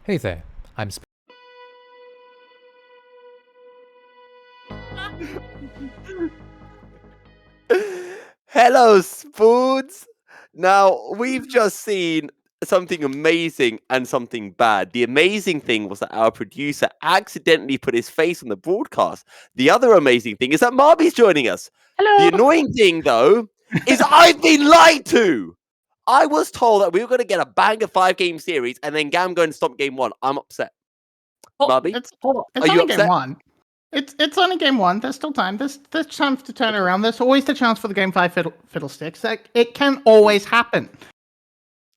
Hey there, I'm Hello, Spoons! Now, we've just seen something amazing and something bad. The amazing thing was that our producer accidentally put his face on the broadcast. The other amazing thing is that Marby's joining us. The Hello. annoying thing, though, is I've been lied to! I was told that we were going to get a banger 5-game series and then GAM going to stop game 1. I'm upset. Marby, It's are you only game upset? one. It's only game one. There's still time. There's chance to turn it around. There's always the chance for the game 5 fiddlesticks. It can always happen.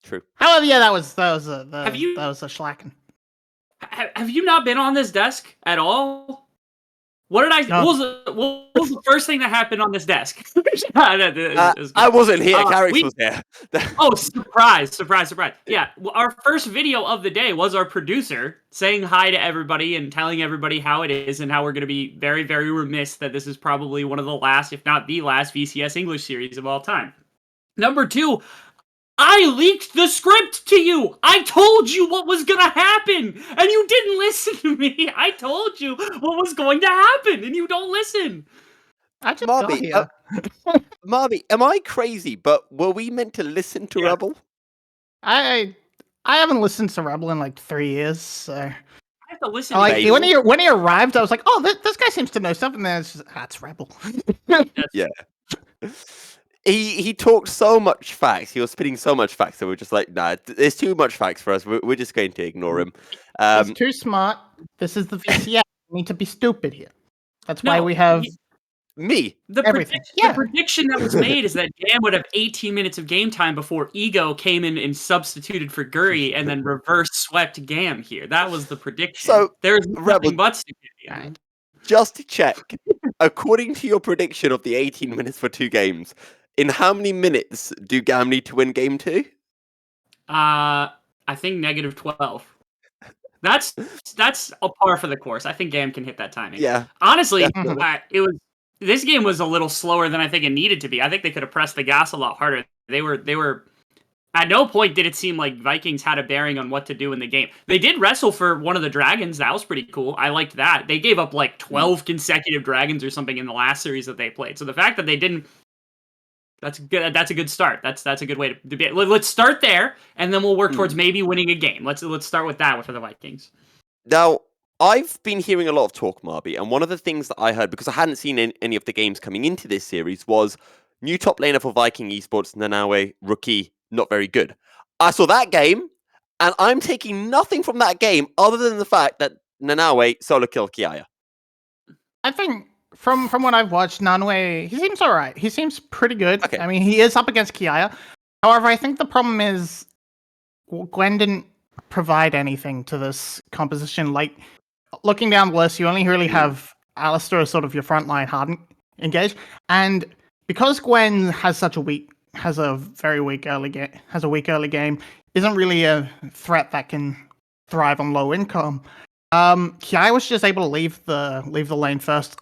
True. However, yeah, that was Have you- that was a schlacken. Have you not been on this desk at all? What did I? No. What was the first thing that happened on this desk? I wasn't here. Carrix was there. Oh, surprise! Yeah, our first video of the day was our producer saying hi to everybody and telling everybody how it is and how we're going to be very, very remiss that this is probably one of the last, if not the last, VCS English series of all time. Number 2, I leaked the script to you! I told you what was gonna happen! And you didn't listen to me! I told you what was going to happen, and you don't listen! I just got Marby, here. Marby, am I crazy? But were we meant to listen to Yeah. Rebel? I haven't listened to Rebel in like 3 years. So I have to listen like to you. when he arrived, I was like, oh, this guy seems to know something. That's Rebel. Yeah. He talked so much facts. He was spitting so much facts that we're just like, nah, there's too much facts for us. We're just going to ignore him. He's too smart. This is the VCS. We need to be stupid here. That's why No, we have Me. everything. The prediction that was made is that GAM would have 18 minutes of game time before Ego came in and substituted for Guri and then reverse swept GAM here. That was the prediction. So, There's Rebel- nothing but stupidity. Just to check, according to your prediction of the 18 minutes for 2 games, in how many minutes do GAM need to win game 2? I think -12. That's a par for the course. I think GAM can hit that timing. Yeah. Honestly, definitely. this game was a little slower than I think it needed to be. I think they could have pressed the gas a lot harder. They were at no point did it seem like Vikings had a bearing on what to do in the game. They did wrestle for one of the dragons. That was pretty cool. I liked that. They gave up like 12 consecutive dragons or something in the last series that they played. So the fact that they didn't, that's good. That's a good start. That's a good way to be. Let's start there, and then we'll work towards maybe winning a game. Let's start with that for the Vikings. Now, I've been hearing a lot of talk, Marby, and one of the things that I heard, because I hadn't seen any of the games coming into this series, was new top laner for Viking Esports, Nanawe, rookie, not very good. I saw that game, and I'm taking nothing from that game other than the fact that Nanawe solo killed Kiaya. I think from what I've watched, Nanwe, he seems alright. He seems pretty good. Okay. I mean, he is up against Kiaya. However, I think the problem is Gwen didn't provide anything to this composition. Like, looking down the list, you only really have Alistair as sort of your frontline hardened engage. And because Gwen has a very weak early game, isn't really a threat that can thrive on low income. Kiai was just able to leave the lane first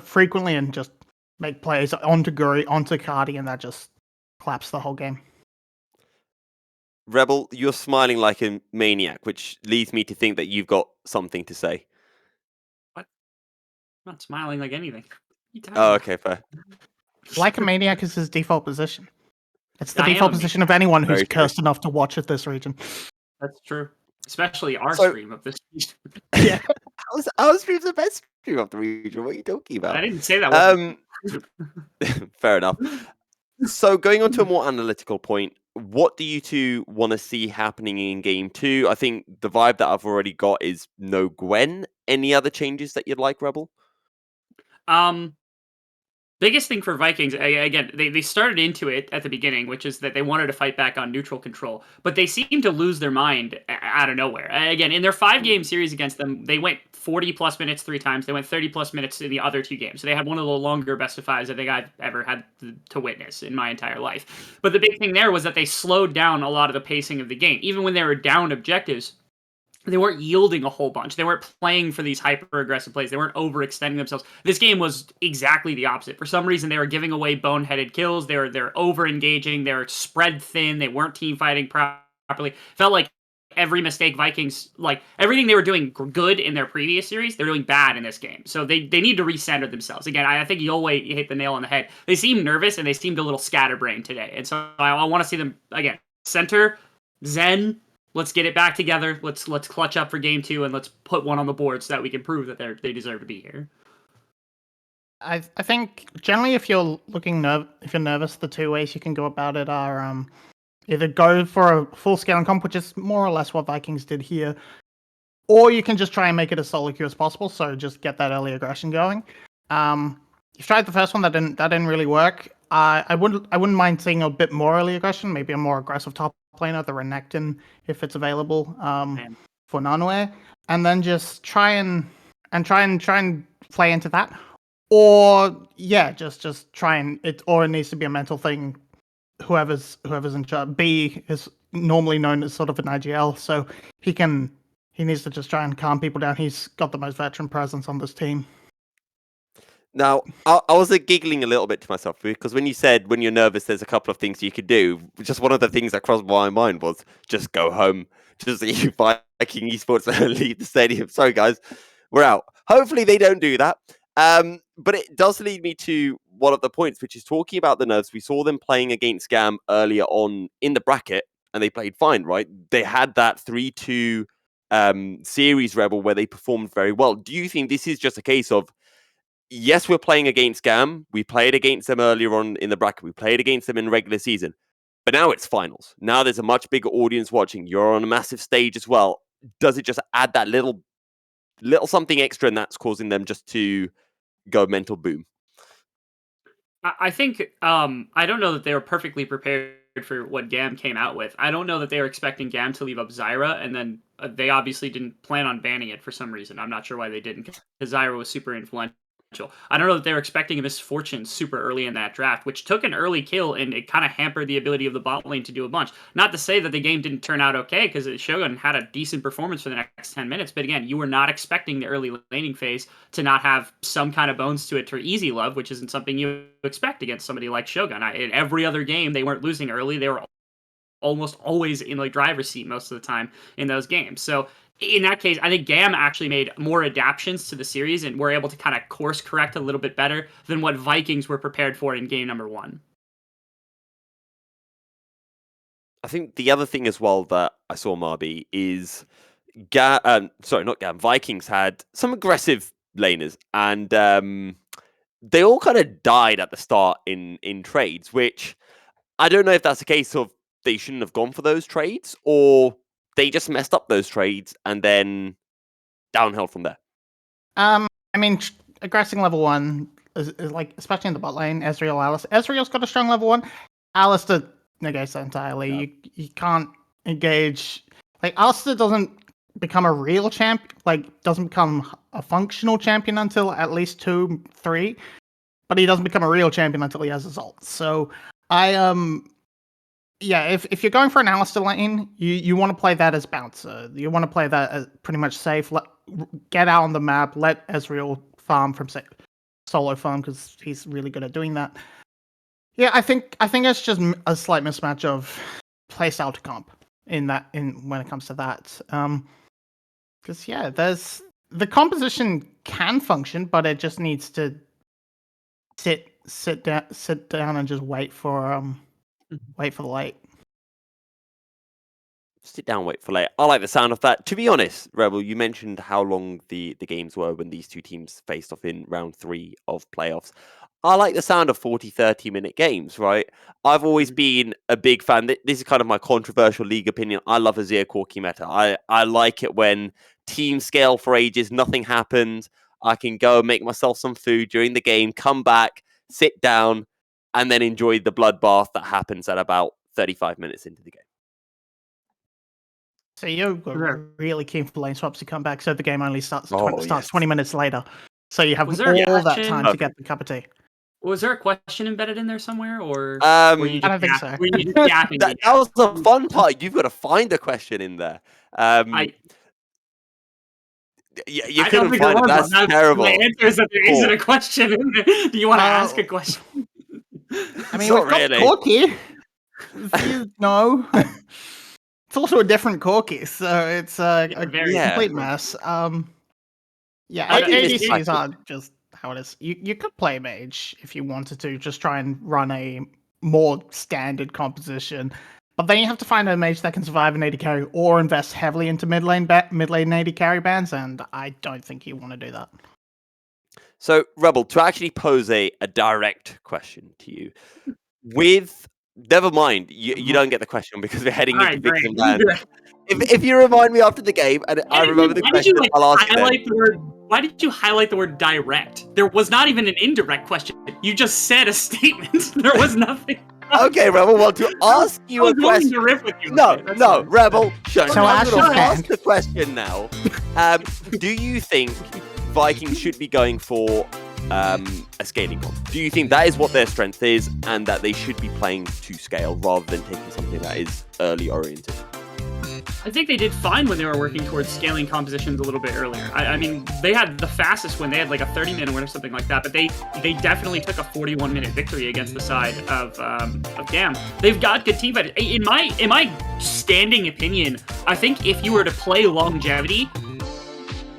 frequently and just make plays onto Guri, onto Cardi, and that just collapsed the whole game. Rebel, you're smiling like a maniac, which leads me to think that you've got something to say. I'm not smiling like anything. Oh, okay, fair. Like a maniac is his default position. It's the I am default a position of anyone who's Very true. cursed enough to watch at this region. That's true. Especially our So- stream of this. Yeah. Our stream's the best stream of the region. What are you talking about? I didn't say that. Fair enough. So going on to a more analytical point, what do you two want to see happening in game 2? I think the vibe that I've already got is no Gwen. Any other changes that you'd like, Rebel? Biggest thing for Vikings, again, they started into it at the beginning, which is that they wanted to fight back on neutral control, but they seem to lose their mind out of nowhere. Again, in their 5-game series against them, they went 40-plus minutes 3 times. They went 30-plus minutes in the other 2 games. So they had one of the longer best-of-5s I think I've ever had to witness in my entire life. But the big thing there was that they slowed down a lot of the pacing of the game. Even when they were down objectives, they weren't yielding a whole bunch. They weren't playing for these hyper-aggressive plays. They weren't overextending themselves. This game was exactly the opposite. For some reason, they were giving away boneheaded kills. They're over-engaging. They were spread thin. They weren't team fighting properly. Felt like every mistake Vikings, like everything they were doing good in their previous series, they're doing bad in this game. So they need to recenter themselves. Again, I think you hit the nail on the head. They seem nervous and they seemed a little scatterbrained today. And so I want to see them, again, center, zen, let's get it back together. Let's clutch up for game 2 and let's put one on the board so that we can prove that they deserve to be here. I think generally if you're if you're nervous, the two ways you can go about it are either go for a full scale comp, which is more or less what Vikings did here, or you can just try and make it as solo queue as possible. So just get that early aggression going. You've tried the first one, that didn't really work. I wouldn't mind seeing a bit more early aggression, maybe a more aggressive top laner, the Renekton, if it's available, for Nanue, and then just try and play into that. Or just try and it needs to be a mental thing. Whoever's in charge. B is normally known as sort of an IGL, so he needs to just try and calm people down. He's got the most veteran presence on this team. Now, I was giggling a little bit to myself because when you said when you're nervous, there's a couple of things you could do. Just one of the things that crossed my mind was just go home, just leave Viking Esports and leave the stadium. Sorry, guys, we're out. Hopefully, they don't do that. But it does lead me to one of the points, which is talking about the nerves. We saw them playing against GAM earlier on in the bracket, and they played fine, right? They had that 3-2 series Rebel where they performed very well. Do you think this is just a case of, yes, we're playing against GAM. We played against them earlier on in the bracket. We played against them in regular season. But now it's finals. Now there's a much bigger audience watching. You're on a massive stage as well. Does it just add that little something extra, and that's causing them just to go mental boom? I think I don't know that they were perfectly prepared for what GAM came out with. I don't know that they were expecting GAM to leave up Zyra, and then they obviously didn't plan on banning it for some reason. I'm not sure why they didn't, because Zyra was super influential. I don't know that they were expecting a misfortune super early in that draft, which took an early kill, and it kind of hampered the ability of the bot lane to do a bunch. Not to say that the game didn't turn out okay, because Shogun had a decent performance for the next 10 minutes, but again, you were not expecting the early laning phase to not have some kind of bones to it for easy love, which isn't something you expect against somebody like Shogun. In every other game, they weren't losing early. They were almost always in the driver's seat most of the time in those games. So in that case, I think GAM actually made more adaptations to the series and were able to kind of course correct a little bit better than what Vikings were prepared for in game number 1. I think the other thing as well that I saw, Marby, is Vikings had some aggressive laners, and they all kind of died at the start in trades, which I don't know if that's a case of they shouldn't have gone for those trades, or they just messed up those trades and then downhill from there. I mean, aggressing level 1 is like, especially in the bot lane, Ezreal, Alice. Ezreal's got a strong level 1. Alistair negates that entirely. Yeah. You can't engage. Like, Alistair doesn't become a real champ, doesn't become a functional champion until at least 2, 3, but he doesn't become a real champion until he has his ult. So if you're going for an Alistair lane, you want to play that as bouncer. You want to play that as pretty much safe. Get out on the map. Let Ezreal farm from solo farm, because he's really good at doing that. Yeah, I think it's just a slight mismatch of playstyle to comp when it comes to that. Because there's the composition can function, but it just needs to sit down and just wait for the light. Sit down, wait for later. I like the sound of that. To be honest, Rebel, you mentioned how long the games were when these two teams faced off in round 3 of playoffs. I like the sound of 40, 30-minute games, right? I've always been a big fan. This is kind of my controversial league opinion. I love Azir Corki meta. I like it when teams scale for ages, nothing happens. I can go make myself some food during the game, come back, sit down, and then enjoy the bloodbath that happens at about 35 minutes into the game. So you were really keen for lane swaps to come back, so the game only starts 20 minutes later. So you have all that time to get the cup of tea. Was there a question embedded in there somewhere, or were you just I don't think so. Were you just yapping? That was the fun part. You've got to find a question in there. You couldn't find it. That's terrible. My answer is that there isn't a question in there. Do you want to ask a question? I mean, we've got Corki. No. it's also a different Corki, so it's a very Yeah. complete mess. Yeah, I think this ADCs is- are just how it is. You could play mage if you wanted to, just try and run a more standard composition. But then you have to find a mage that can survive an AD carry or invest heavily into mid lane AD carry bans, and I don't think you want to do that. So, Rebel, to actually pose a direct question to you, with never mind, you don't get the question because we're heading All into right, Vicks great. and Bans. If you remind me after the game, and I remember the Why did you question, I'll ask you then. highlight the word? Why did you highlight the word direct? There was not even an indirect question. You just said a statement. There was nothing. Okay, Rebel, well, to ask I you was a willing question. to riff with you. No, Okay, that's no, fine. Rebel, shut So I'm ask going your to ask fan. the question now. Do you think Vikings should be going for a scaling comp? Do you think that is what their strength is, and that they should be playing to scale rather than taking something that is early oriented? I think they did fine when they were working towards scaling compositions a little bit earlier. I mean, they had the fastest win. They had like a 30-minute win or something like that, but they definitely took a 41-minute victory against the side of GAM. They've got good team fighting. In my standing opinion, I think if you were to play longevity,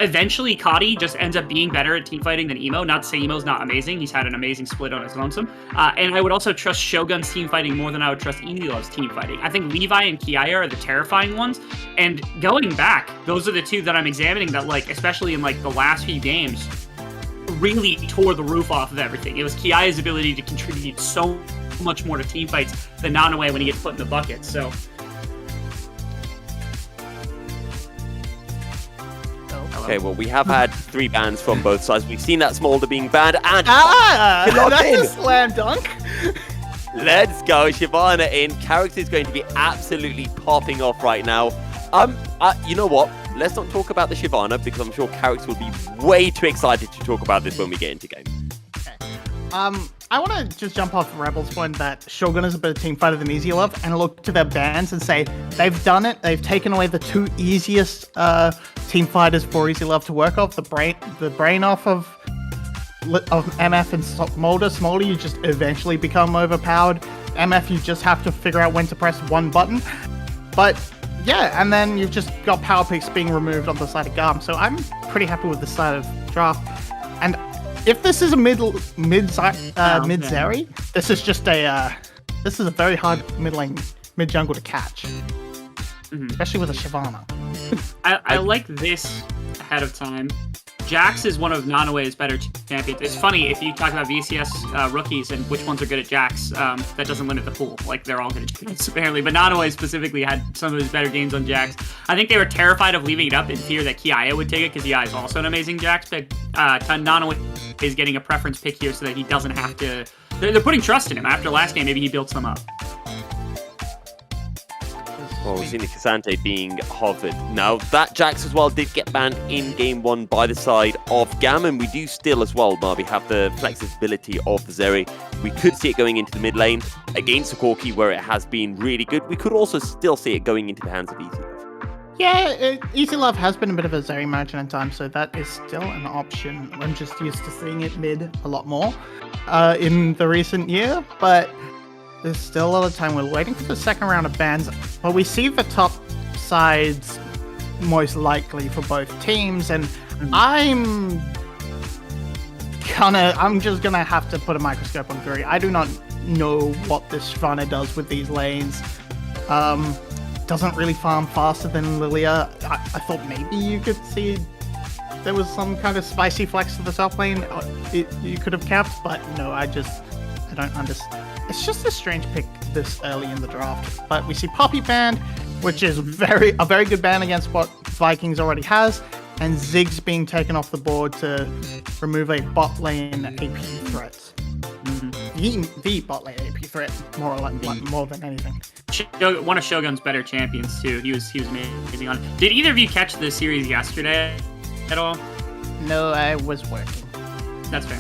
eventually Kadi just ends up being better at team fighting than Emo. Not to say Emo's not amazing. He's had an amazing split on his lonesome. And I would also trust Shogun's team fighting more than I would trust Elo's team fighting. I think Levi and Kiaya are the terrifying ones. And going back, those are the two that I'm examining that, like, especially in like the last few games, really tore the roof off of everything. It was Kiaya's ability to contribute so much more to team fights than Nanaue when he gets put in the bucket. So Okay, well, we have had 3 bans from both sides. We've seen that Smolder being banned, and Ah, You're locked that's in. a slam dunk. let's go. Shyvana in. Carrick is going to be absolutely popping off right now. You know what? Let's not talk about the Shyvana because I'm sure Carrick will be way too excited to talk about this when we get into game. I want to just jump off Rebel's point that Shogun is a better team fighter than Easy Love and look to their bans and say they've done it. They've taken away the 2 easiest team fighters for Easy Love to work off. The brain off of MF and Smolder. Smolder, you just eventually become overpowered. MF, you just have to figure out when to press one button. But yeah, and then you've just got power picks being removed on the side of GAM. So I'm pretty happy with this side of draft. And if this is a mid Zeri, this is just a very hard mid jungle to catch, especially with a Shyvana. I like this ahead of time. Jax is one of Nanaue's better champions. It's funny, if you talk about VCS rookies and which ones are good at Jax, that doesn't limit the pool. Like, they're all good at Jax, apparently. But Nanaue specifically had some of his better games on Jax. I think they were terrified of leaving it up in fear that Kiaya would take it, because Kiaya is also an amazing Jax pick. Nanaue is getting a preference pick here so that he doesn't have to... They're putting trust in him. After last game, maybe he built some up. Well, we've seen the Cassante being hovered. Now, that Jax as well did get banned in game 1 by the side of GAM, and we do still as well, Marby, have the flexibility of the Zeri. We could see it going into the mid lane against the Corki, where it has been really good. We could also still see it going into the hands of Easy Love. Yeah, Easy Love has been a bit of a Zeri margin in time, so that is still an option. I'm just used to seeing it mid a lot more in the recent year, but there's still a lot of time. We're waiting for the second round of bans, but we see the top sides most likely for both teams, and I'm just gonna have to put a microscope on Guri. I do not know what this Shyvana does with these lanes. Doesn't really farm faster than Lilia. I thought maybe you could see there was some kind of spicy flex to the top lane you could have kept, but no, I don't understand. It's just a strange pick this early in the draft. But we see Poppy banned, which is a very good ban against what Vikings already has, and Ziggs being taken off the board to remove a bot lane AP threat. The bot lane AP threat, more than anything. One of Shogun's better champions too. He was amazing on. Did either of you catch the series yesterday at all? No, I was working. That's fair.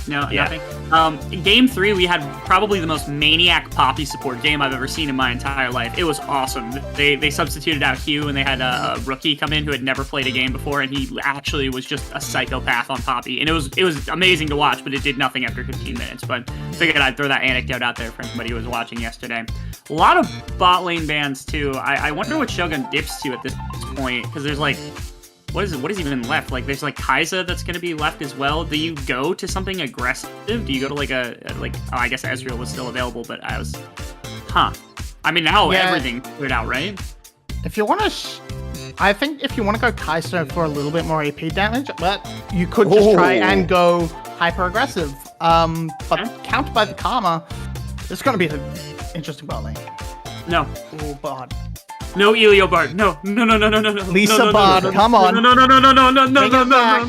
No, Yeah. nothing. In Game 3, we had probably the most maniac Poppy support game I've ever seen in my entire life. It was awesome. They substituted out Hugh, and they had a rookie come in who had never played a game before, and he actually was just a psychopath on Poppy. And it was amazing to watch, but it did nothing after 15 minutes. But figured I'd throw that anecdote out there for anybody who was watching yesterday. A lot of bot lane bans, too. I wonder what Shogun dips to at this point, because there's like... What is even left? Like, there's like Kai'Sa that's going to be left as well. Do you go to something aggressive? Do you go to like I guess Ezreal was still available, but I was, I mean, now everything cleared out, right? If you want to, I think if you want to go Kai'Sa for a little bit more AP damage, but you could just try and go hyper aggressive. But countered by the Karma, it's going to be an interesting bot lane. No. Oh, Bard. No, Elio Bard. No. Lisa Bard, come on. No. back.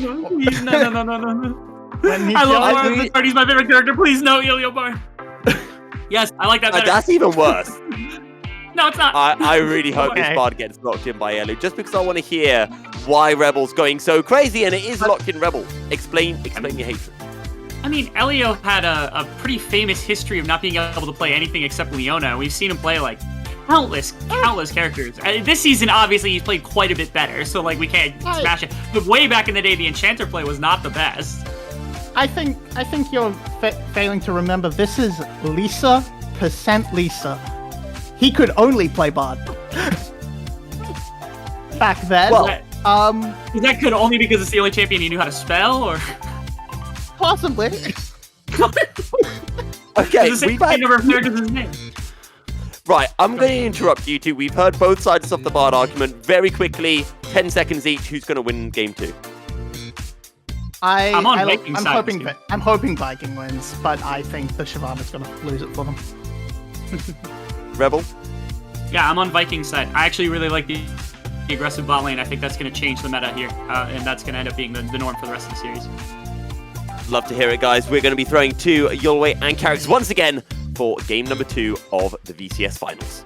I love Bard. This party's my favorite character. Please, no, Elio Bard. Yes, I like that better. That's even worse. No, it's not. I really hope this Bard gets locked in by Elu, just because I want to hear why Rebel's going so crazy, and it is locked in Rebel. Explain your hatred. I mean, Elio had a pretty famous history of not being able to play anything except Leona. We've seen him play like countless characters. This season, obviously, he's played quite a bit better, so like we can't smash it. But way back in the day, the Enchanter play was not the best. I think you're failing to remember this is Lisa Lisa. He could only play Bard. Back then. Well, is that good only because it's the only champion he knew how to spell, or possibly? Okay, the same number of characters his name. Right, I'm going to interrupt you two. We've heard both sides of the Bard argument. Very quickly, 10 seconds each. Who's going to win game 2? I'm on Viking side. I'm hoping Viking wins, but I think the Shyvana's going to lose it for them. Rebel? Yeah, I'm on Viking side. I actually really like the aggressive bot lane. I think that's going to change the meta here, and that's going to end up being the norm for the rest of the series. Love to hear it, guys. We're going to be throwing 2 Yulwei and Carricks once again for game number 2 of the VCS finals.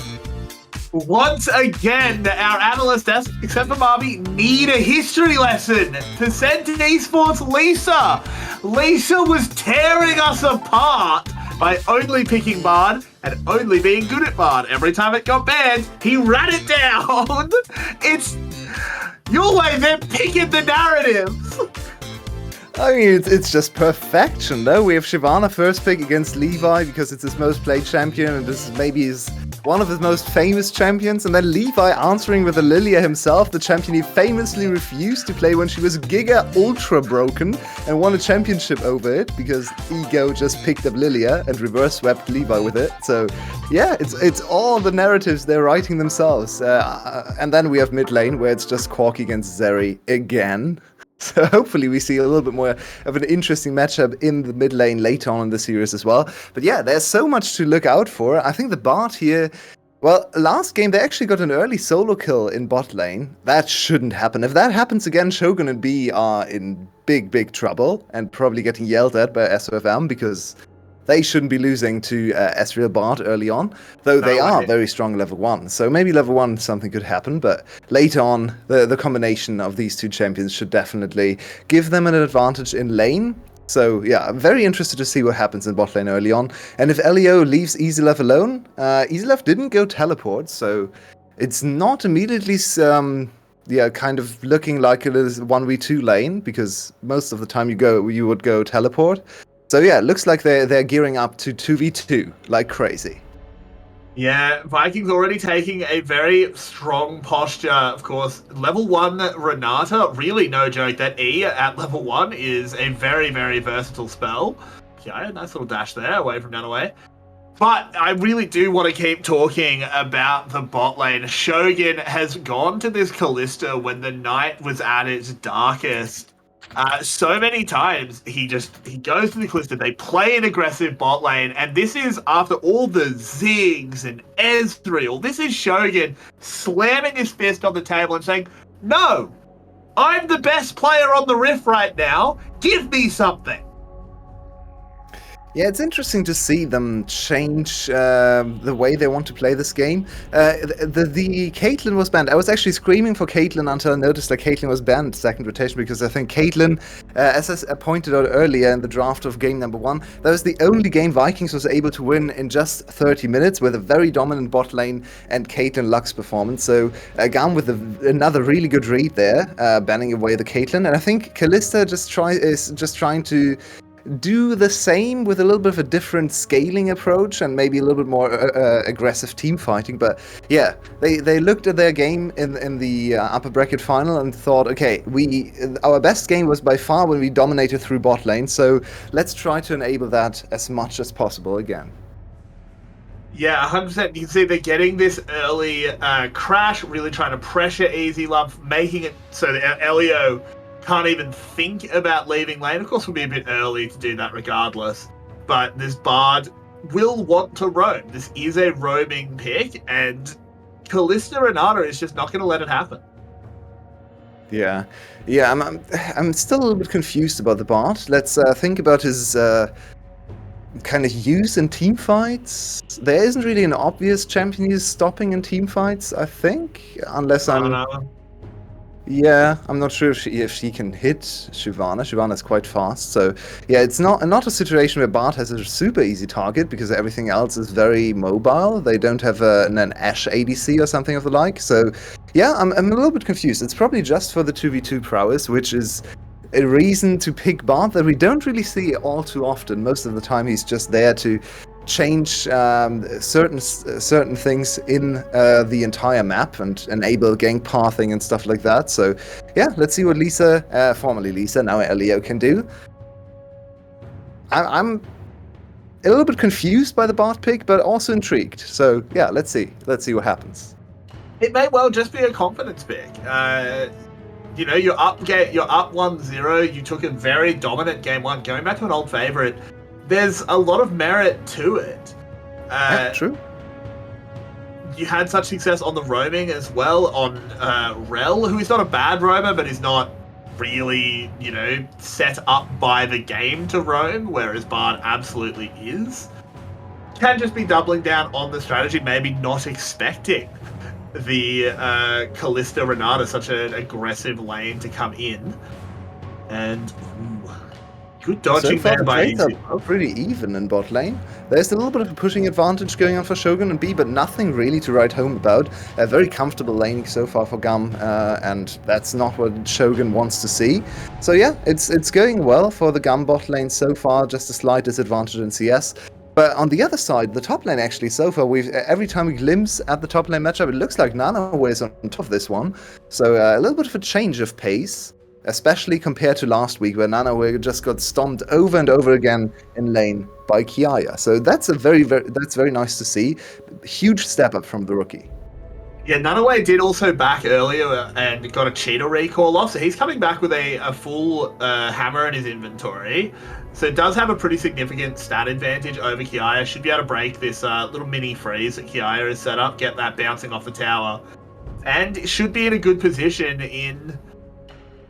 Once again, our analysts, except for Marby, need a history lesson to send to esports Lisa. Lisa was tearing us apart by only picking Bard and only being good at Bard. Every time it got banned, he ran it down. It's your way, they're picking the narratives. I mean, it's just perfection, no? We have Shyvana first pick against Levi because it's his most played champion, and this is maybe one of his most famous champions, and then Levi answering with a Lilia himself, the champion he famously refused to play when she was Giga Ultra broken, and won a championship over it, because Ego just picked up Lilia and reverse swept Levi with it. So, yeah, it's all the narratives they're writing themselves. And then we have mid lane, where it's just Corki against Zeri again. So hopefully we see a little bit more of an interesting matchup in the mid lane later on in the series as well. But yeah, there's so much to look out for. I think the Bard here, well, last game they actually got an early solo kill in bot lane. That shouldn't happen. If that happens again, Shogun and B are in big trouble and probably getting yelled at by SOFM because they shouldn't be losing to Ezreal Bard early on, though they are very strong level 1. So maybe level 1 something could happen, but later on, the combination of these two champions should definitely give them an advantage in lane. So yeah, I'm very interested to see what happens in bot lane early on. And if Elio leaves EasyLev alone, EasyLev didn't go teleport, so it's not immediately kind of looking like it is 1v2 lane, because most of the time you would go teleport. So yeah, it looks like they're gearing up to 2v2 like crazy. Yeah, Vikings already taking a very strong posture. Of course, level 1 Renata, really no joke. That E at level 1 is a very versatile spell. Yeah, nice little dash there, away from Nanaway. But I really do want to keep talking about the bot lane. Shogun has gone to this Kalista when the night was at its darkest. So many times he goes to the Kalista, they play an aggressive bot lane, and this is after all the Ziggs and Ezreal. This is Shogun slamming his fist on the table and saying, no, I'm the best player on the Rift right now. Give me something. Yeah, it's interesting to see them change the way they want to play this game. The Caitlyn was banned. I was actually screaming for Caitlyn until I noticed that Caitlyn was banned second rotation, because I think Caitlyn, as I pointed out earlier in the draft of game number 1, that was the only game Vikings was able to win in just 30 minutes with a very dominant bot lane and Caitlyn Lux performance. So GAM with another really good read there, banning away the Caitlyn. And I think Kalista is just trying to do the same with a little bit of a different scaling approach and maybe a little bit more aggressive team fighting. But yeah, they looked at their game in the upper bracket final and thought, okay, our best game was by far when we dominated through bot lane, so let's try to enable that as much as possible again. Yeah, 100%. You can see they're getting this early crash, really trying to pressure Easy Love, making it so that Elio can't even think about leaving lane. Of course, it will be a bit early to do that regardless, but this Bard will want to roam. This is a roaming pick, and Kalista Renata is just not going to let it happen. Yeah, I'm still a little bit confused about the Bard. Let's think about his kind of use in team fights. There isn't really an obvious champion he's stopping in team fights, I think, unless I don't know. Yeah, I'm not sure if she can hit Shyvana. Shyvana's quite fast, so yeah, it's not a situation where Bard has a super easy target because everything else is very mobile. They don't have an Ashe ADC or something of the like. So yeah, I'm a little bit confused. It's probably just for the 2v2 prowess, which is a reason to pick Bard that we don't really see all too often. Most of the time, he's just there to change certain things in the entire map and enable gank pathing and stuff like that. So yeah, let's see what Lisa, formerly Lisa, now Elio, can do. I'm a little bit confused by the Bard pick, but also intrigued. So yeah, let's see what happens. It may well just be a confidence pick. You know, you're up 1-0. You took a very dominant game 1, going back to an old favorite. There's a lot of merit to it. Yeah, true. You had such success on the roaming as well, on Rel, who is not a bad roamer, but is not really, you know, set up by the game to roam, whereas Bard absolutely is. Can just be doubling down on the strategy, maybe not expecting the Kalista Renata, such an aggressive lane, to come in. And good dodging so far, there by the trades Easy. are pretty even in bot lane. There's a little bit of a pushing advantage going on for Shogun and B, but nothing really to write home about. A very comfortable laning so far for GAM, and that's not what Shogun wants to see. So yeah, it's going well for the GAM bot lane so far, just a slight disadvantage in CS. But on the other side, the top lane actually, so far, every time we glimpse at the top lane matchup, it looks like Nanoway is on top of this one. So a little bit of a change of pace, especially compared to last week, where Nanoway just got stomped over and over again in lane by Kiaya. So that's that's very nice to see. Huge step up from the rookie. Yeah, Nanoway did also back earlier and got a cheetah recall off, so he's coming back with a full hammer in his inventory. So it does have a pretty significant stat advantage over Kiaya. Should be able to break this little mini freeze that Kiaya has set up, get that bouncing off the tower, and should be in a good position in,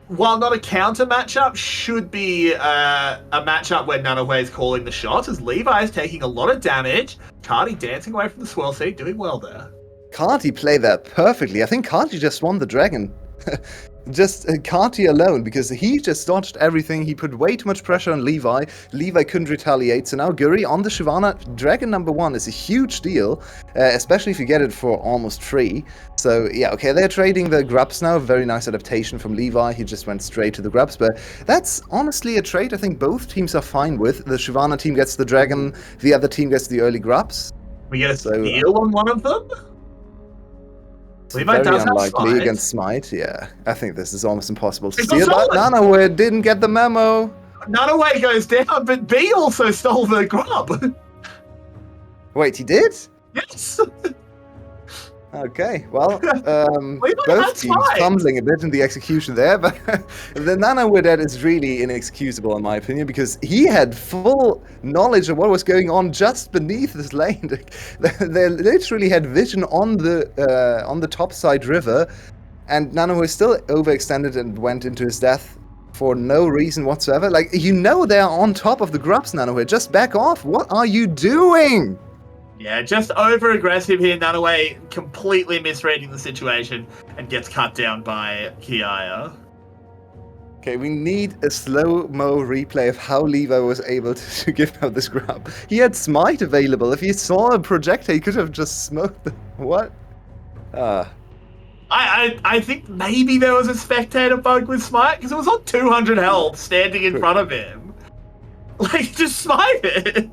while not a counter matchup, should be a matchup where Nanoway is calling the shots, as Levi is taking a lot of damage. Cardi dancing away from the swirl seat, doing well there. Cardi played that perfectly. I think Cardi just won the dragon. Just Carti alone, because he just dodged everything. He put way too much pressure on Levi. Levi couldn't retaliate. So now Guri on the Shyvana. Dragon number 1 is a huge deal, especially if you get it for almost free. So yeah, okay, they're trading the grubs now. Very nice adaptation from Levi. He just went straight to the grubs. But that's honestly a trade I think both teams are fine with. The Shyvana team gets the dragon. The other team gets the early grubs. We get a steal on one of them? Levi Very does have unlikely Smite. against Smite, yeah. I think this is almost impossible to It's not steal. But solid. Nanoway didn't get the memo. Nanoway goes down, but B also stole the grub. Wait, he did? Yes. Okay, well, Levi both had teams Smite. fumbling a bit in the execution there, but the Nanoway dead is really inexcusable in my opinion, because he had full knowledge of what was going on just beneath this lane. They literally had vision on the top side river, and Nanoway still overextended and went into his death for no reason whatsoever. Like, you know they're on top of the grubs, Nanoe. Just back off. What are you doing? Yeah, just over-aggressive here. Nanoe completely misreading the situation and gets cut down by Kiaya. Okay, we need a slow-mo replay of how Levi was able to give out this grab. He had Smite available. If he saw a projectile, he could have just smoked the... What? I think maybe there was a spectator bug with Smite, because it was on 200 health standing in front of him. Like, just smite it!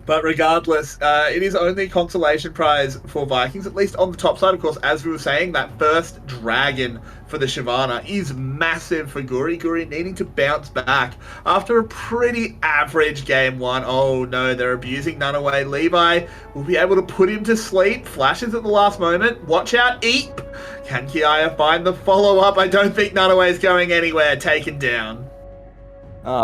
But regardless, it is only consolation prize for Vikings, at least on the top side. Of course, as we were saying, that first dragon for the Shyvana is massive for Guri. Guri needing to bounce back after a pretty average game one. Oh no, they're abusing Nanoe. Levi will be able to put him to sleep. Flashes at the last moment. Watch out, Eep! Can Kiaya find the follow-up? I don't think Nanoe is going anywhere. Taken down.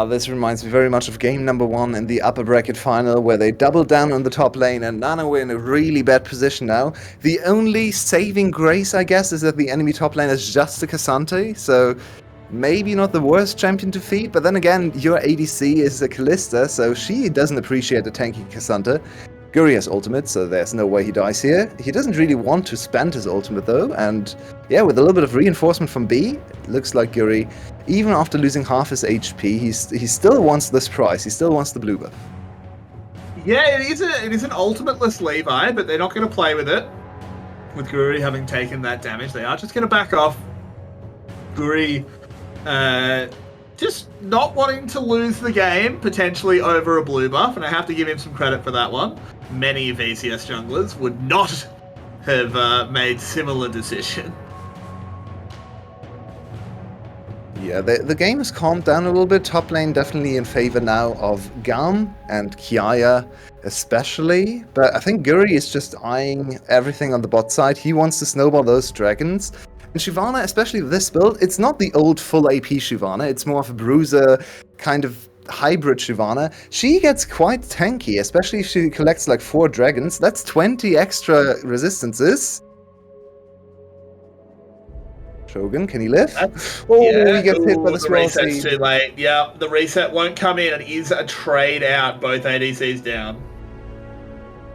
This reminds me very much of game number 1 in the upper bracket final, where they doubled down on the top lane and Nanoe in a really bad position now. The only saving grace, I guess, is that the enemy top lane is just a Cassante, so maybe not the worst champion to feed, but then again, your ADC is a Kalista, so she doesn't appreciate the tanky Cassante. Guri has ultimate, so there's no way he dies here. He doesn't really want to spend his ultimate though, and yeah, with a little bit of reinforcement from B, it looks like Guri, even after losing half his HP, he still wants this prize, he still wants the blue buff. Yeah, it is an ultimateless Levi, but they're not going to play with it. With Guri having taken that damage, they are just going to back off. Guri, just not wanting to lose the game, potentially over a blue buff, and I have to give him some credit for that one. Many VCS junglers would not have made similar decision. Yeah, the game has calmed down a little bit. Top lane definitely in favor now of GAM and Kiaya especially, but I think Guri is just eyeing everything on the bot side. He wants to snowball those dragons. And Shyvana, especially with this build, it's not the old full AP Shyvana, it's more of a bruiser kind of hybrid Shyvana. She gets quite tanky, especially if she collects like 4 dragons. That's 20 extra resistances. Shogun, can he live? Oh, yeah. he gets hit by the The reset's swirl. too late. Yeah, the reset won't come in. It is a trade out. Both ADCs down.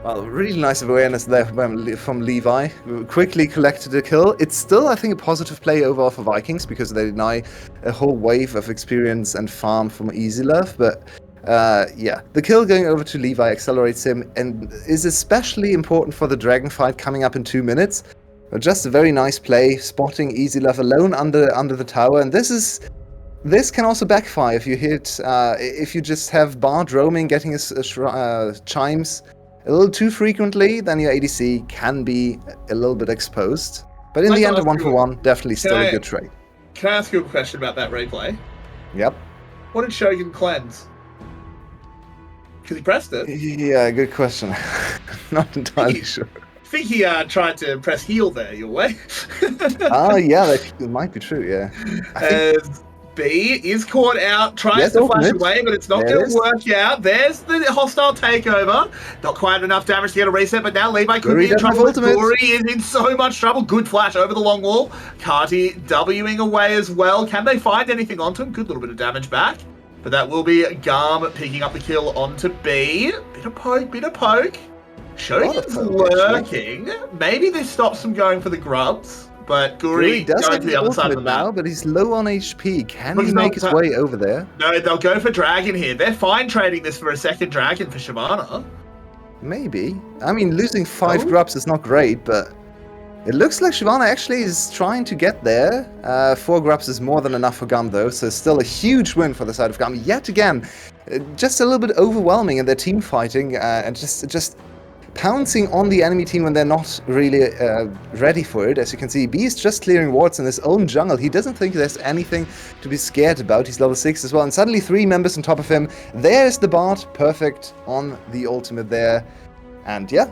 Well, really nice awareness there from Levi. Quickly collected a kill. It's still, I think, a positive play overall for Vikings because they deny a whole wave of experience and farm from Easy Love. But yeah, the kill going over to Levi accelerates him and is especially important for the dragon fight coming up in 2 minutes. Just a very nice play, spotting Easy Love alone under the tower, and this can also backfire if you hit if you just have Bard roaming, getting his chimes a little too frequently, then your ADC can be a little bit exposed. But in the end, 1-for-1, definitely still a good trade. Can I ask you a question about that replay? Yep. What did Shogun cleanse? Because he pressed it. Yeah, good question. Not entirely sure. I think he tried to press heal there your way. Yeah, that might be true, yeah. As B is caught out, tries Yes, to flash ultimate. away, but it's not There going it to is. work out. There's the hostile takeover. Not quite enough damage to get a reset, but now Levi could Guri be in doesn't have trouble. ultimate. Guri is in so much trouble. Good flash over the long wall. Carty Wing away as well. Can they find anything onto him? Good little bit of damage back. But that will be GAM picking up the kill onto B. Bit of poke. Shogun's lurking. Maybe this stops them going for the grubs, but Guri does going have to the other side of the ultimate now, map. but he's low on HP. Can But he he's make not his that- way over there? No, they'll go for Dragon here. They're fine trading this for a second Dragon for Shyvana. Maybe. I mean, losing 5 Oh. grubs is not great, but it looks like Shyvana actually is trying to get there. 4 grubs is more than enough for GAM though, so still a huge win for the side of GAM. Yet again, just a little bit overwhelming in their team fighting and just pouncing on the enemy team when they're not really ready for it. As you can see, B is just clearing wards in his own jungle. He doesn't think there's anything to be scared about. He's level 6 as well, and suddenly 3 members on top of him. There's the Bard, perfect on the ultimate there. And yeah,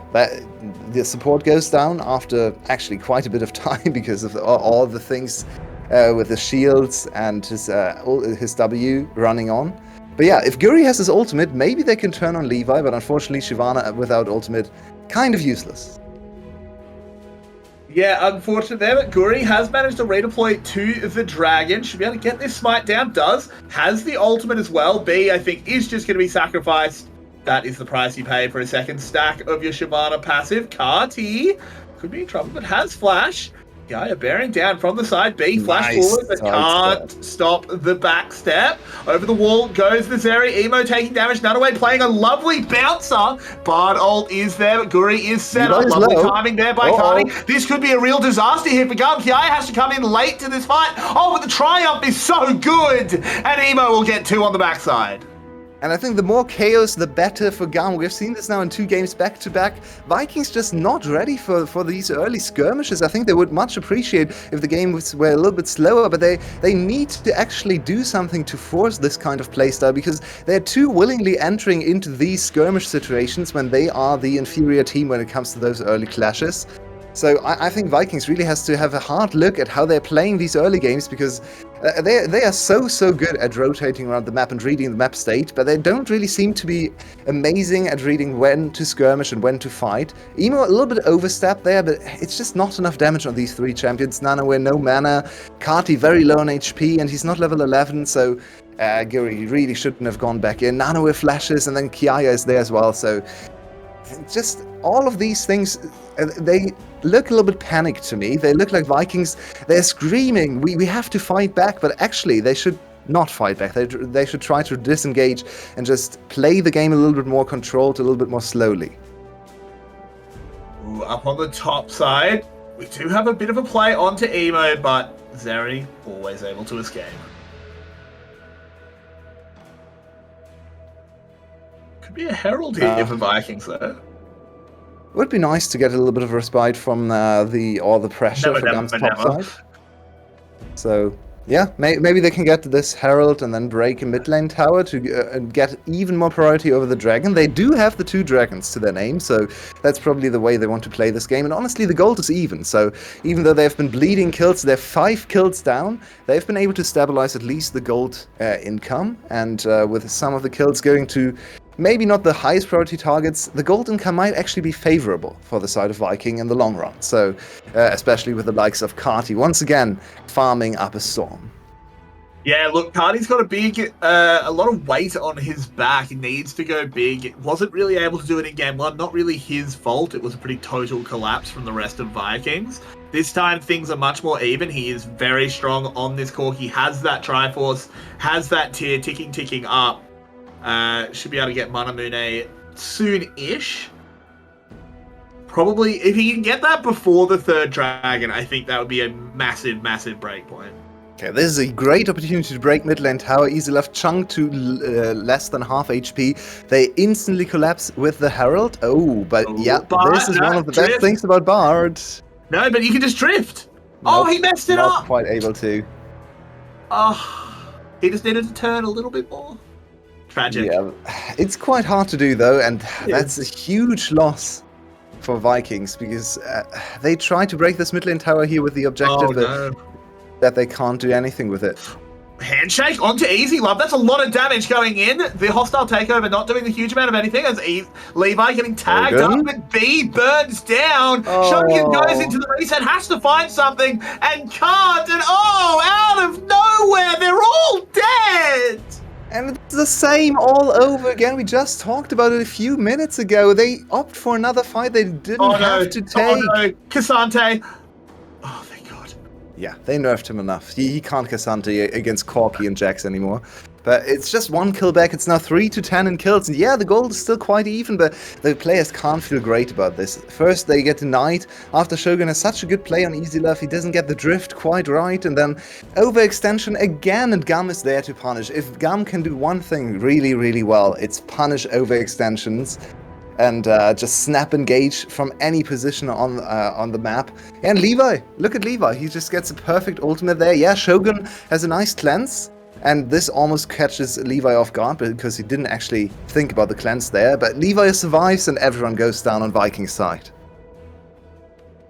the support goes down after actually quite a bit of time because of all the things with the shields and his W running on. But yeah, if Guri has his ultimate, maybe they can turn on Levi, but unfortunately Shyvana without ultimate, kind of useless. Yeah, unfortunate there, but Guri has managed to redeploy to the Dragon. Should be able to get this smite down. Does. Has the ultimate as well. B, I think, is just going to be sacrificed. That is the price you pay for a second stack of your Shyvana passive. Carti could be in trouble, but has flash. Gaia bearing down from the side. B, flash forward, but can't stop the back step. Over the wall goes the Zeri. Emo taking damage. Nunaway playing a lovely bouncer. Bard ult is there, but Guri is set up. Lovely timing there by Cardi. This could be a real disaster here for GAM. Kiai has to come in late to this fight. Oh, but the triumph is so good. And Emo will get 2 on the backside. And I think the more chaos, the better for GAM. We've seen this now in 2 games back-to-back. Vikings just not ready for these early skirmishes. I think they would much appreciate if the game were a little bit slower, but they need to actually do something to force this kind of playstyle, because they're too willingly entering into these skirmish situations when they are the inferior team when it comes to those early clashes. So I think Vikings really has to have a hard look at how they're playing these early games, because they are so good at rotating around the map and reading the map state, but they don't really seem to be amazing at reading when to skirmish and when to fight. Emo a little bit overstepped there, but it's just not enough damage on these 3 champions. Nunaway no mana, Carti very low on HP, and he's not level 11, so Guri really shouldn't have gone back in. Nunaway flashes, and then Kiaya is there as well, so just all of these things, they look a little bit panicked to me. They look like Vikings, they're screaming, we have to fight back, but actually they should not fight back. They should try to disengage and just play the game a little bit more controlled, a little bit more slowly. Ooh, up on the top side, we do have a bit of a play onto Emo, but Zeri always able to escape. Could be a Herald here for Vikings, though. It would be nice to get a little bit of respite from all the pressure for GAM's top side. So, yeah, maybe they can get this Herald and then break a mid lane tower to get even more priority over the Dragon. They do have the 2 dragons to their name, so that's probably the way they want to play this game. And honestly, the gold is even. So even though they've been bleeding kills, they're 5 kills down. They've been able to stabilize at least the gold income. And with some of the kills going to maybe not the highest priority targets, the gold income might actually be favorable for the side of Viking in the long run. So, especially with the likes of Carti, once again, farming up a storm. Yeah, look, Carti's got a lot of weight on his back. He needs to go big. Wasn't really able to do it in game 1. Not really his fault. It was a pretty total collapse from the rest of Vikings. This time, things are much more even. He is very strong on this core. He has that Triforce, has that tier ticking up. Should be able to get Manamune soon-ish. Probably, if he can get that before the 3rd dragon, I think that would be a massive break point. Okay, this is a great opportunity to break mid lane tower. Easy left chunk to less than half HP. They instantly collapse with the Herald. Oh, but yeah, this is one of the best things about Bard. No, but you can just drift. Nope, he messed it up. Not quite able to. He just needed to turn a little bit more. Tragic. Yeah, it's quite hard to do though, and that's a huge loss for Vikings, because they try to break this mid lane tower here with the objective that they can't do anything with it. Handshake onto Easy Love. That's a lot of damage going in. The hostile takeover not doing a huge amount of anything, as Levi getting tagged up, but B burns down. Shogun goes into the reset, has to find something, and can't, and out of nowhere, they're all dead! And it's the same all over again. We just talked about it a few minutes ago. They opt for another fight they didn't have to take. Oh no, Cassante. Oh, thank God. Yeah, they nerfed him enough. He can't Cassante against Corki and Jax anymore. But it's just 1 kill back. It's now 3-10 in kills. And yeah, the gold is still quite even, but the players can't feel great about this. First, they get denied after Shogun has such a good play on Easy Love. He doesn't get the drift quite right, and then overextension again, and GAM is there to punish. If GAM can do one thing really well, it's punish overextensions and just snap engage from any position on the map. And Levi, look at Levi. He just gets a perfect ultimate there. Yeah, Shogun has a nice cleanse. And this almost catches Levi off guard because he didn't actually think about the cleanse there. But Levi survives and everyone goes down on Viking's side.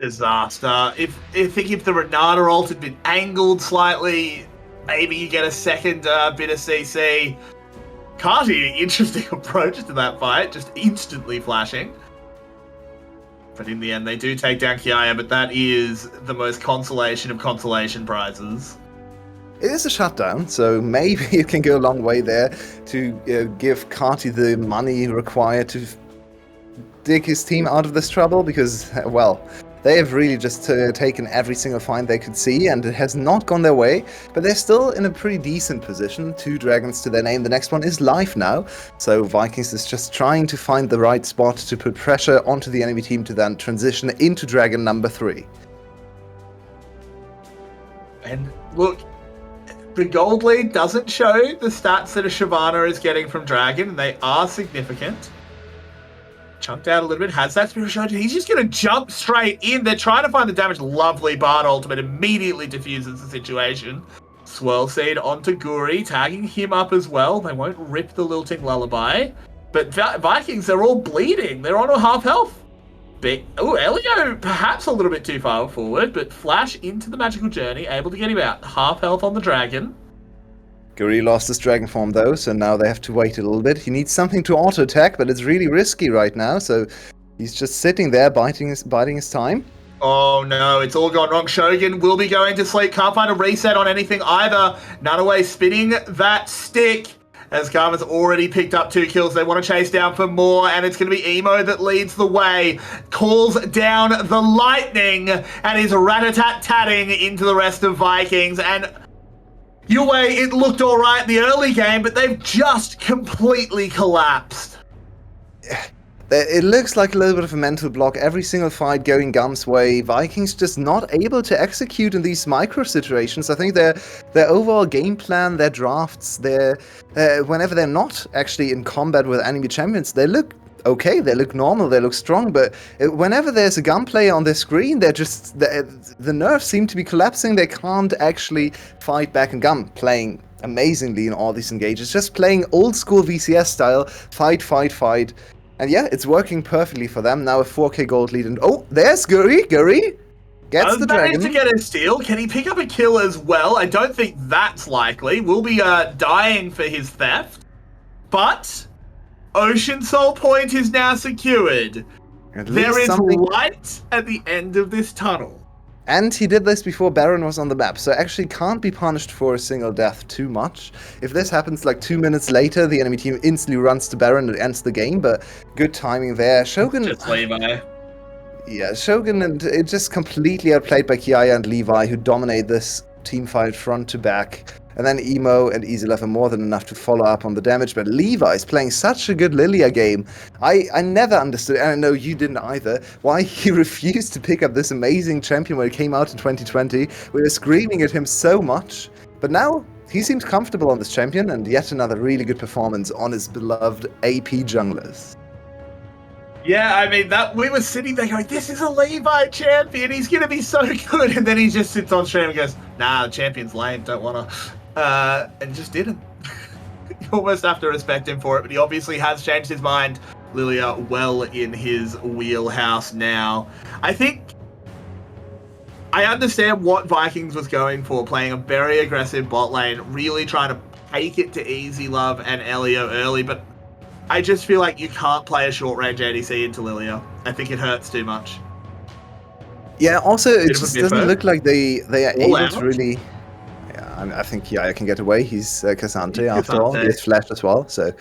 Disaster. If the Renata ult had been angled slightly, maybe you get a second bit of CC. Carti, interesting approach to that fight, just instantly flashing. But in the end, they do take down Kiaya, but that is the most consolation of consolation prizes. It is a shutdown, so maybe it can go a long way there to give Carty the money required to dig his team out of this trouble, because, well, they have really just taken every single find they could see, and it has not gone their way, but they're still in a pretty decent position. 2 dragons to their name. The next one is live now, so Vikings is just trying to find the right spot to put pressure onto the enemy team to then transition into dragon number 3. And look, the gold lead doesn't show the stats that a Shyvana is getting from Dragon, and they are significant. Chunked out a little bit, has that Spirit Shard. He's just going to jump straight in. They're trying to find the damage. Lovely Bard ultimate immediately diffuses the situation. Swirl Seed onto Guri, tagging him up as well. They won't rip the Lilting Lullaby. But Vikings, they're all bleeding. They're on a half health. Oh, Elio perhaps a little bit too far forward, but Flash into the Magical Journey, able to get him out. Half health on the Dragon. Guri lost his dragon form though, so now they have to wait a little bit. He needs something to auto-attack, but it's really risky right now, so he's just sitting there biding his time. Oh no, it's all gone wrong. Shogun will be going to sleep. Can't find a reset on anything either. Nunaway spinning that stick. As Karma's already picked up 2 kills, they want to chase down for more, and it's going to be Emo that leads the way. Calls down the lightning, and is rat-a-tat-tatting into the rest of Vikings. And your way, it looked all right in the early game, but they've just completely collapsed. It looks like a little bit of a mental block. Every single fight going Gum's way. Vikings just not able to execute in these micro situations. I think their overall game plan, their drafts, whenever they're not actually in combat with enemy champions, they look okay, they look normal, they look strong, but whenever there's a Gum player on their screen, they're just the nerves seem to be collapsing. They can't actually fight back, and Gum playing amazingly in all these engages, just playing old school VCS style, fight. And yeah, it's working perfectly for them. Now a 4k gold lead, and oh, there's Guri gets the dragon. To get a steal. Can he pick up a kill as well? I don't think that's likely. We'll be dying for his theft. But Ocean Soul Point is now secured. There is light at the end of this tunnel. And he did this before Baron was on the map, so actually can't be punished for a single death too much. If this happens like 2 minutes later, the enemy team instantly runs to Baron and ends the game, but good timing there. Shogun... Just Levi. Yeah, Shogun, and it just completely outplayed by Kiaya and Levi, who dominate this team fight front to back. And then Emo and Easylev are more than enough to follow up on the damage, but Levi is playing such a good Lilia game. I never understood, and I know you didn't either, why he refused to pick up this amazing champion when it came out in 2020. We were screaming at him so much, but now he seems comfortable on this champion, and yet another really good performance on his beloved AP junglers. Yeah, I mean, that we were sitting there going, this is a Levi champion, he's going to be so good, and then he just sits on stream and goes, nah, the champion's lame, don't want to. And just didn't. You almost have to respect him for it, but he obviously has changed his mind. Lilia well in his wheelhouse now. I think I understand what Vikings was going for, playing a very aggressive bot lane, really trying to take it to Easylev and Elio early, but I just feel like you can't play a short-range ADC into Lilia. I think it hurts too much. Yeah, also, it just doesn't look like they are able to really... I think Kiaya can get away. He's Cassante after all. He has Flash as well, so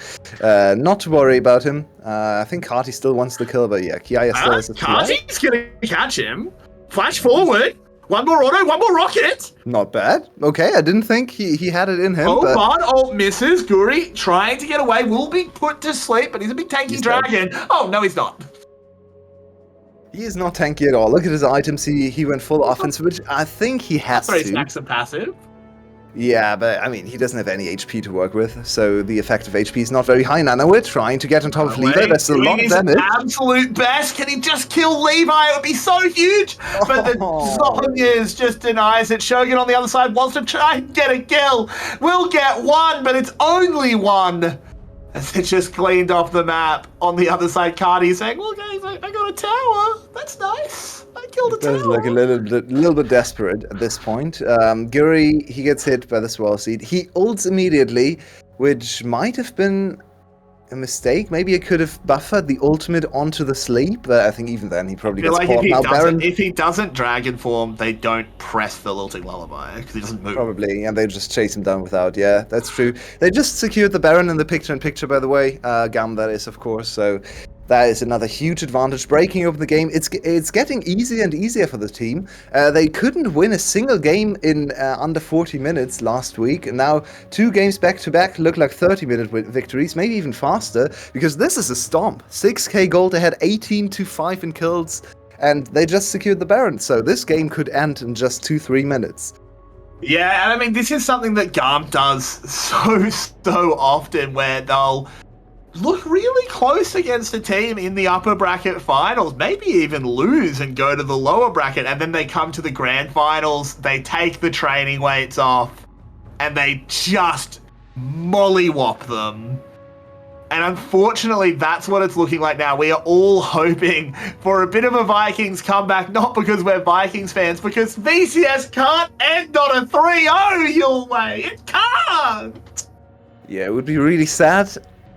not to worry about him. I think Carty still wants the kill, but yeah, Kiaya still has a Carty's going to catch him. Flash forward. One more auto, one more rocket. Not bad. Okay, I didn't think he had it in him. Oh, but ult misses. Guri trying to get away. Will be put to sleep, but he's a big tanky dragon. Dead. Oh, no, he's not. He is not tanky at all. Look at his items. He went full offense, which I think he has to. 3 stacks of passive. Yeah, but I mean, he doesn't have any HP to work with, so the effective HP is not very high. Now we're trying to get on top of Levi. That's a lot of damage. Absolute best. Can he just kill Levi? It would be so huge. But the Zonyas just denies it. Shogun on the other side wants to try and get a kill. We'll get one, but it's only one. As it just cleaned off the map. On the other side, Cardi saying, well, guys, I got a tower. That's nice. I killed a tower. Does look a little bit desperate at this point. Guri, he gets hit by the Swirl Seed. He ults immediately, which might have been a mistake. Maybe he could have buffered the ultimate onto the sleep, but I think even then he probably I feel gets like caught. Now Baron if he doesn't Dragon Form, they don't press the Lilting Lullaby because he doesn't move. probably, and they just chase him down without. Yeah, that's true. They just secured the Baron in the picture-in-picture, by the way. GAM, that is, of course. So that is another huge advantage. Breaking open the game, it's getting easier and easier for the team. They couldn't win a single game in under 40 minutes last week, and now 2 games back-to-back look like 30-minute victories, maybe even faster, because this is a stomp. 6k gold ahead, 18-5 in kills, and they just secured the Baron, so this game could end in just 2-3 minutes. Yeah, and I mean, this is something that GAM does so often, where they'll look really close against a team in the upper bracket finals, maybe even lose and go to the lower bracket, and then they come to the grand finals, they take the training weights off, and they just mollywop them. And unfortunately, that's what it's looking like now. We are all hoping for a bit of a Vikings comeback, not because we're Vikings fans, because VCS can't end on a 3-0, Yulway. It can't! Yeah, it would be really sad.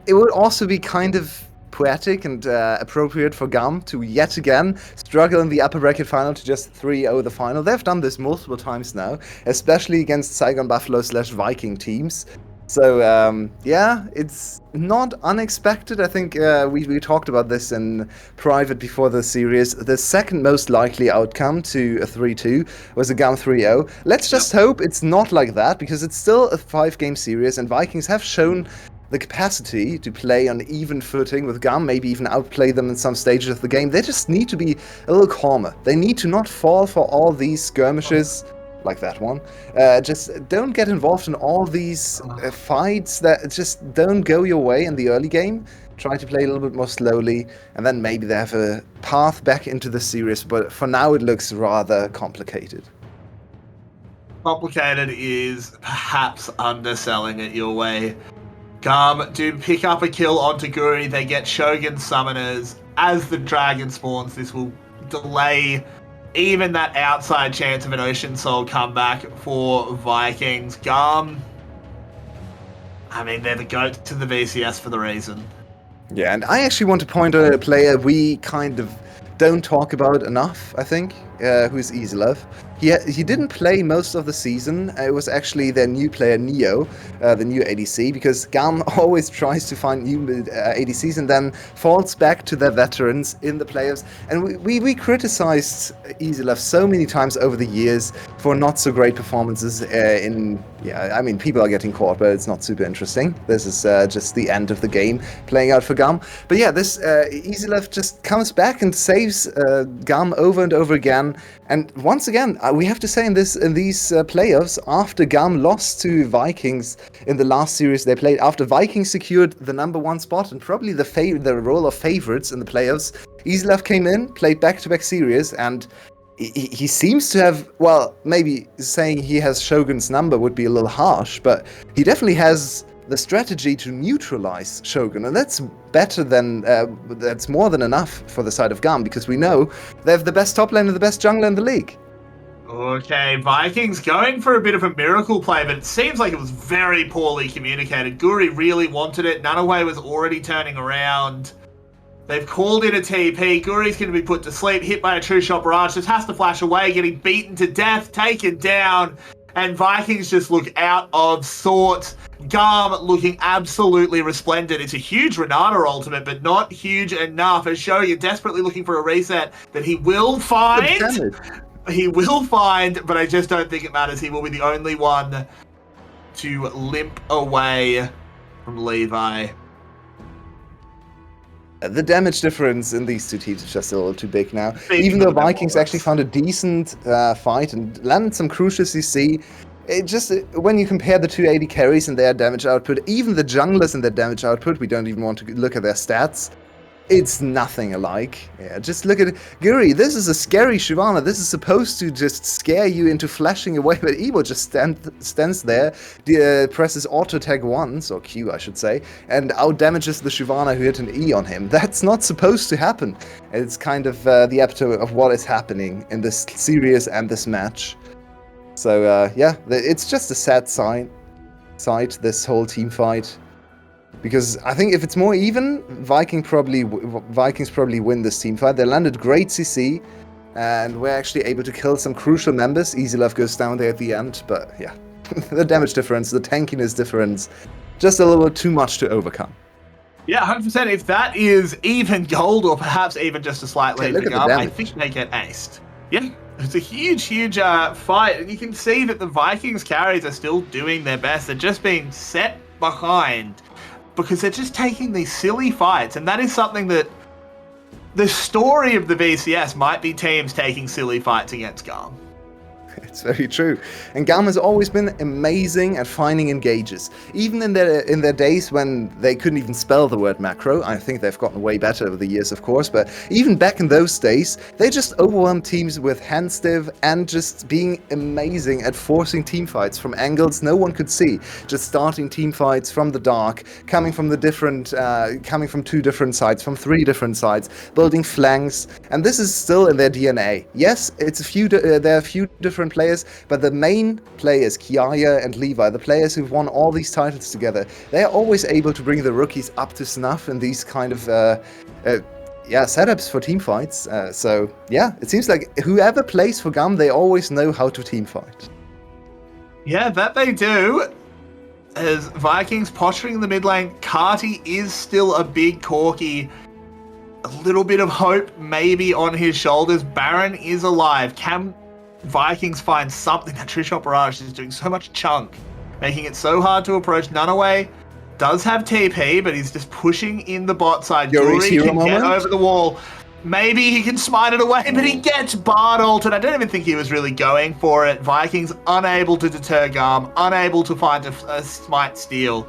It would also be kind of poetic and appropriate for GAM to yet again struggle in the upper bracket final to just 3-0 the final. They've done this multiple times now, especially against Saigon Buffalo / Viking teams. So, yeah, it's not unexpected. I think we talked about this in private before the series. The second most likely outcome to a 3-2 was a GAM 3-0. Let's just hope it's not like that, because it's still a 5-game series, and Vikings have shown the capacity to play on even footing with GAM, maybe even outplay them in some stages of the game. They just need to be a little calmer. They need to not fall for all these skirmishes, like that one. Just don't get involved in all these fights that just don't go your way in the early game. Try to play a little bit more slowly, and then maybe they have a path back into the series, but for now it looks rather complicated. Complicated is perhaps underselling it your way. GAM do pick up a kill onto Guri. They get Shogun summoners. As the dragon spawns, this will delay even that outside chance of an Ocean Soul comeback for Vikings. GAM, I mean, they're the GOAT to the VCS for the reason. Yeah, and I actually want to point out a player we kind of don't talk about enough, I think, who's EasyLove. He didn't play most of the season. It was actually their new player, Neo, the new ADC, because GAM always tries to find new ADCs and then falls back to their veterans in the playoffs. And we criticized EasyLove so many times over the years for not so great performances I mean, people are getting caught, but it's not super interesting. This is just the end of the game playing out for GAM. But yeah, this EasyLove just comes back and saves GAM over and over again. And once again, we have to say in these playoffs, after GAM lost to Vikings in the last series they played, after Vikings secured the #1 spot and probably the role of favorites in the playoffs, EasyLove came in, played back-to-back series, and he seems to have, well, maybe saying he has Shogun's number would be a little harsh, but he definitely has the strategy to neutralize Shogun, and that's better than, that's more than enough for the side of GAM, because we know they have the best top lane and the best jungler in the league. Okay, Vikings going for a bit of a miracle play, but it seems like it was very poorly communicated. Guri really wanted it. Nunaway was already turning around. They've called in a TP. Guri's going to be put to sleep, hit by a true shot barrage, just has to flash away, getting beaten to death, taken down, and Vikings just look out of sorts. GAM looking absolutely resplendent. It's a huge Renata ultimate, but not huge enough. As Show, you're desperately looking for a reset that he will find. He will find, but I just don't think it matters. He will be the only one to limp away from Levi. The damage difference in these two teams is just a little too big now. Even though Vikings actually found a decent fight and landed some crucial CC, it just, when you compare the two AD carries and their damage output, even the junglers and their damage output, we don't even want to look at their stats, it's nothing alike. Yeah, just look at it. Guri, this is a scary Shyvana. This is supposed to just scare you into flashing away, but Evo just stands there, presses auto tag once, or Q I should say, and out damages the Shyvana who hit an E on him. That's not supposed to happen. It's kind of the epitome of what is happening in this series and this match. So yeah, it's just a sad sight, this whole team fight. Because I think if it's more even, Vikings probably win this team fight. They landed great CC, and we're actually able to kill some crucial members. Easy Love goes down there at the end, but yeah, the damage difference, the tankiness difference, just a little too much to overcome. Yeah, 100%. If that is even gold, or perhaps even just a slight lead, look at the I damage. think they get aced. Yeah, it's a huge fight, and you can see that the Vikings carries are still doing their best. They're just being set behind because they're just taking these silly fights, and that is something that the story of the VCS might be teams taking silly fights against GAM. It's very true. And GAM has always been amazing at finding engages. Even in their days when they couldn't even spell the word macro. I think they've gotten way better over the years, of course, but even back in those days, they just overwhelmed teams with hand stiff and just being amazing at forcing team fights from angles no one could see. Just starting team fights from the dark, coming from two different sides, from 3 different sides, building flanks, and this is still in their DNA. Yes, it's there are a few different players, but the main players, Kiaya and Levi, the players who've won all these titles together, they're always able to bring the rookies up to snuff in these kind of setups for team fights. So yeah, it seems like whoever plays for GAM, they always know how to team fight. Yeah, that they do. As Vikings posturing in the mid lane, Carty is still a big Corky. A little bit of hope maybe on his shoulders. Baron is alive. Can Vikings find something? That Trishop Barrage is doing so much chunk, making it so hard to approach. Nunaway does have TP, but he's just pushing in the bot side. Yuri's Guri hero can get moment. over the wall. Maybe he can smite it away, but he gets Bard altered. I don't even think he was really going for it. Vikings unable to deter GAM, unable to find a smite steal.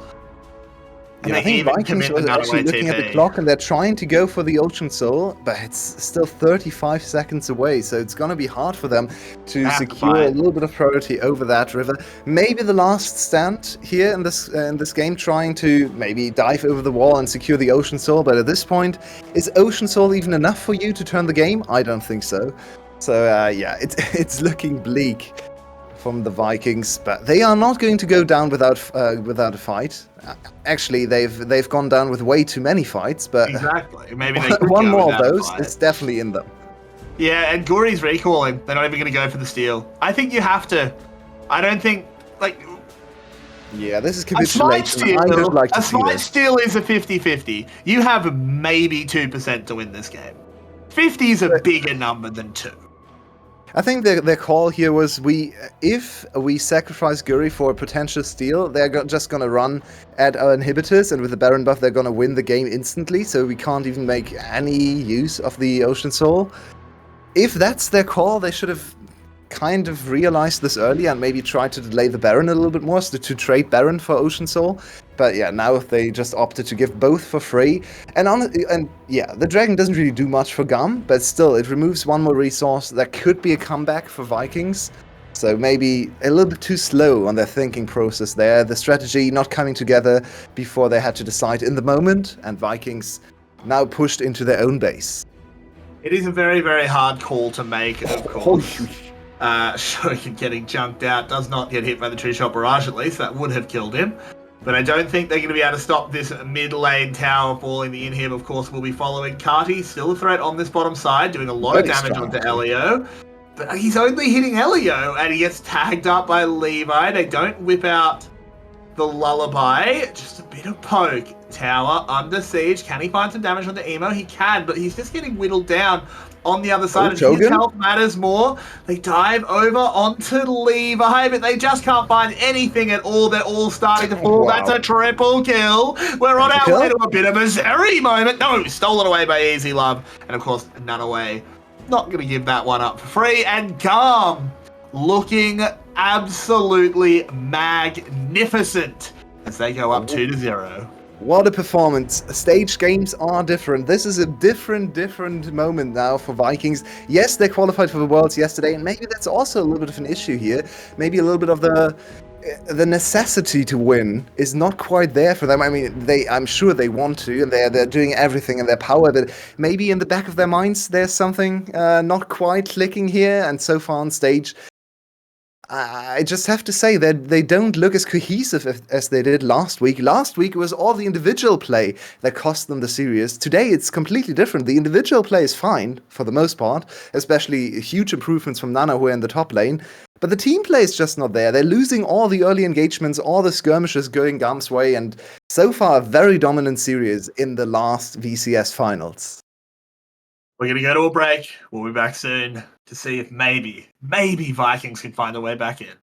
And Yeah, I they think even Vikings commit the was actually Nunaway looking at the TP. clock and they're trying to go for the Ocean Soul, but it's still 35 seconds away, so it's gonna be hard for them to Have to secure fight. a little bit of priority over that river. Maybe the last stand here in this game, trying to maybe dive over the wall and secure the Ocean Soul, but at this point, is Ocean Soul even enough for you to turn the game? I don't think so. So yeah, it's looking bleak from the Vikings, but they are not going to go down without a fight. Actually, they've gone down with way too many fights, but Exactly. Maybe they could one go more of without a those fight. is definitely in them. Yeah, and Guri's recalling. They're not even going to go for the steal. I think you have to. I don't think, like, Yeah, this is a smite capitulation. steal, I don't like to a see smite this. steal is a 50-50. You have maybe 2% to win this game. 50 is a bigger number than 2. I think their call here was if we sacrifice Guri for a potential steal, they're just gonna run at our inhibitors, and with the Baron buff, they're gonna win the game instantly. So we can't even make any use of the Ocean Soul. If that's their call, they should have kind of realized this earlier and maybe tried to delay the Baron a little bit more, so to trade Baron for Ocean Soul. But yeah, now they just opted to give both for free. And yeah, the Dragon doesn't really do much for GAM, but still, it removes one more resource. That could be a comeback for Vikings. So maybe a little bit too slow on their thinking process there. The strategy not coming together before they had to decide in the moment, and Vikings now pushed into their own base. It is a very, very hard call to make, of course. Holy- Shoryuken getting junked out does not get hit by the Tree Shot Barrage, at least. That would have killed him. But I don't think they're going to be able to stop this mid lane tower falling. The inhib, of course, will be following. Carty, still a threat on this bottom side, doing a lot of Very damage strong. onto Elio. But he's only hitting Elio, and he gets tagged up by Levi. They don't whip out the lullaby. Just a bit of poke. Tower under siege. Can he find some damage onto Emo? He can, but he's just getting whittled down on the other side. His Shogun? health matters more. They dive over onto Levi, but they just can't find anything at all. They're all starting to fall. Wow. That's a triple kill. We're on our Kill? way to a bit of a Zeri moment. No, stolen away by Easy Love. And of course, Nunaway. Not going to give that one up for free. And GAM looking absolutely magnificent as they go up 2-0. What a performance. Stage games are different. This is a different moment now for Vikings. Yes, they qualified for the Worlds yesterday, and maybe that's also a little bit of an issue here. Maybe a little bit of the necessity to win is not quite there for them. I mean, I'm sure they want to, and they're doing everything in their power, but maybe in the back of their minds there's something not quite clicking here, and so far on stage, I just have to say that they don't look as cohesive as they did last week. Last week it was all the individual play that cost them the series. Today it's completely different. The individual play is fine for the most part, especially huge improvements from Nana who are in the top lane. But the team play is just not there. They're losing all the early engagements, all the skirmishes going GAM's way, and so far a very dominant series in the last VCS finals. We're going to go to a break. We'll be back soon to see if maybe Vikings can find their way back in.